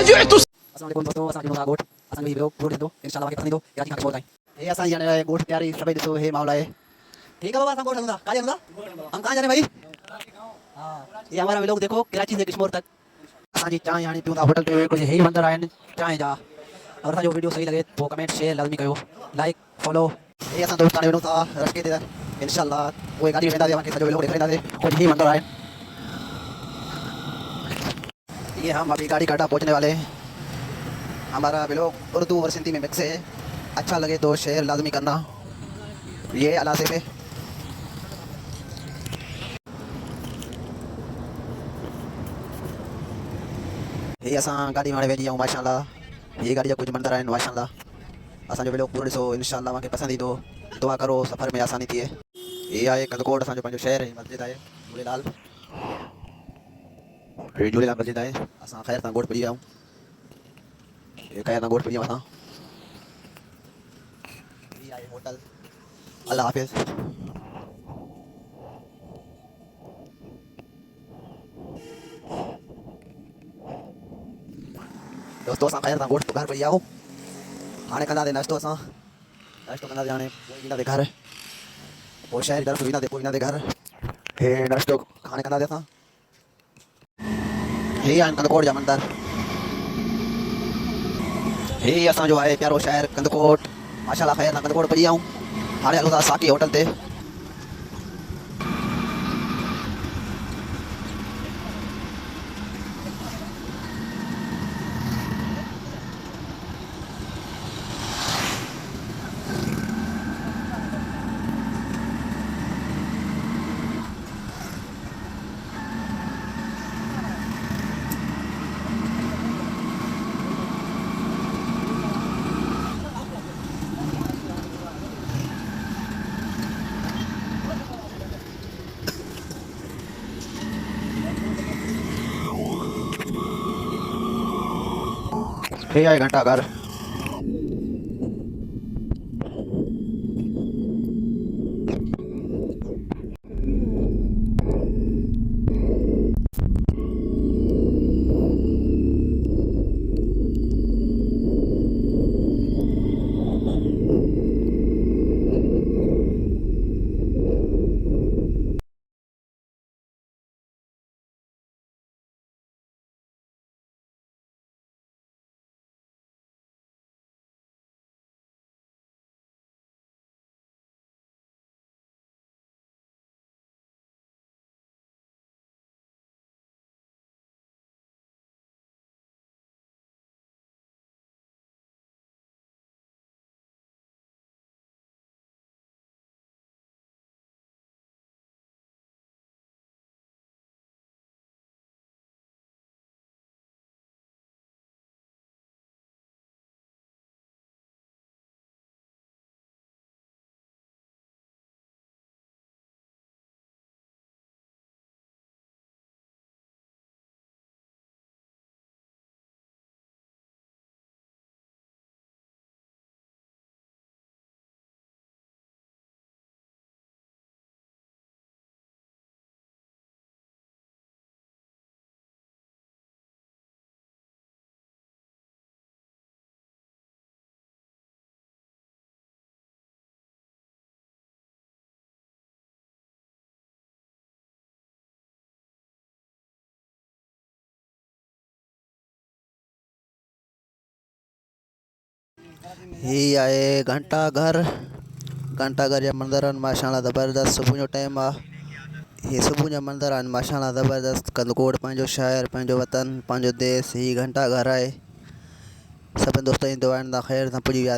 ये तो अस्सलाम वालेकुम दोस्तों, असां जो गोठ असां भी रोड दो इंशाल्लाह के पसंद दो या की खाते बोलता है ये असां यानी गोठ तैयारी सभी दसो हे मामला है। ठीक है बाबा, असां गोठ हंदा का जांदा हम कहां जाने भाई? हां, ये हमारा लोग देखो कराची से किशमोर तक असां जी चाय यानी पियूं होटल पे कुछ हे मंदिर आइन चाय जा। और असां जो वीडियो सही लगे तो कमेंट शेयर लाजमी कयो, लाइक फॉलो। ये असां दोस्तान वेणो था रस्ते ते इंशाल्लाह वो गाड़ी वेंदा दे के सजो लोग देखदा दे कुछ ही मंदिर आइन। ये हम अभी गाड़ी काटा पहुंचने वाले हैं। हमारा ब्लॉग उर्दू और सिंधी में मिक्स है, अच्छा लगे तो शेयर लाजमी करना। ये अलासे पे ये असां गाड़ी में वेजी आऊँ माशाल्लाह। ये गाड़ी जा कुछ मंदिर आहिनि माशाल्लाह। असां जो ब्लॉग पूरो ॾिसो इंशाल्लाह मूंखे पसंदि ईंदो। दुआ करो सफ़र में आसानी थिए। ये आहे कंदकोट असांजो पंहिंजो शहर है, मस्जिद आहे झूलेलाल। ये झूलेलाल मस्जिद आहे। असां ख़ैर सां गोठ पुॼी विया आहियूं। ये ख़ैर सां गोठ पुॼी विया असां। ये आहे होटल। अल्लाह हाफ़िज़। दोस्तों असां ख़ैर सां गोठ घर पुॼी विया आहियूं। हाणे कंदासीं नाश्तो। असां नाश्तो कंदासीं हाणे पोइ ईंदासीं घर, पोइ शहर जी तरफ़ वेंदासीं, पोइ ईंदासीं घर। हे नाश्तो हाणे कंदासीं असां। हे आहिनि कंदकोट जा मंदर। हे असांजो आहे प्यारो शहर कंदकोट माशाल्लाह। ख़ैर सां कंदकोट पुॼी विया आहियूं। हाणे हलूं था साकी होटल ते। हे आहे घंटा घर। ही आहे घंटा घर। घंटा घर जा मंदर आहिनि माशाल्लाह ज़बरदस्त। सुबुह जो टाइम आहे। हे सुबुह जा मंदर आहिनि माशाल्लाह ज़बरदस्त। कंदकोट पंहिंजो शहर, पंहिंजो वतन, पंहिंजो देश। ही घंटा घर आहे। सभिनि दोस्तनि जी दुआनि सां ख़ैर सां पुॼी विया।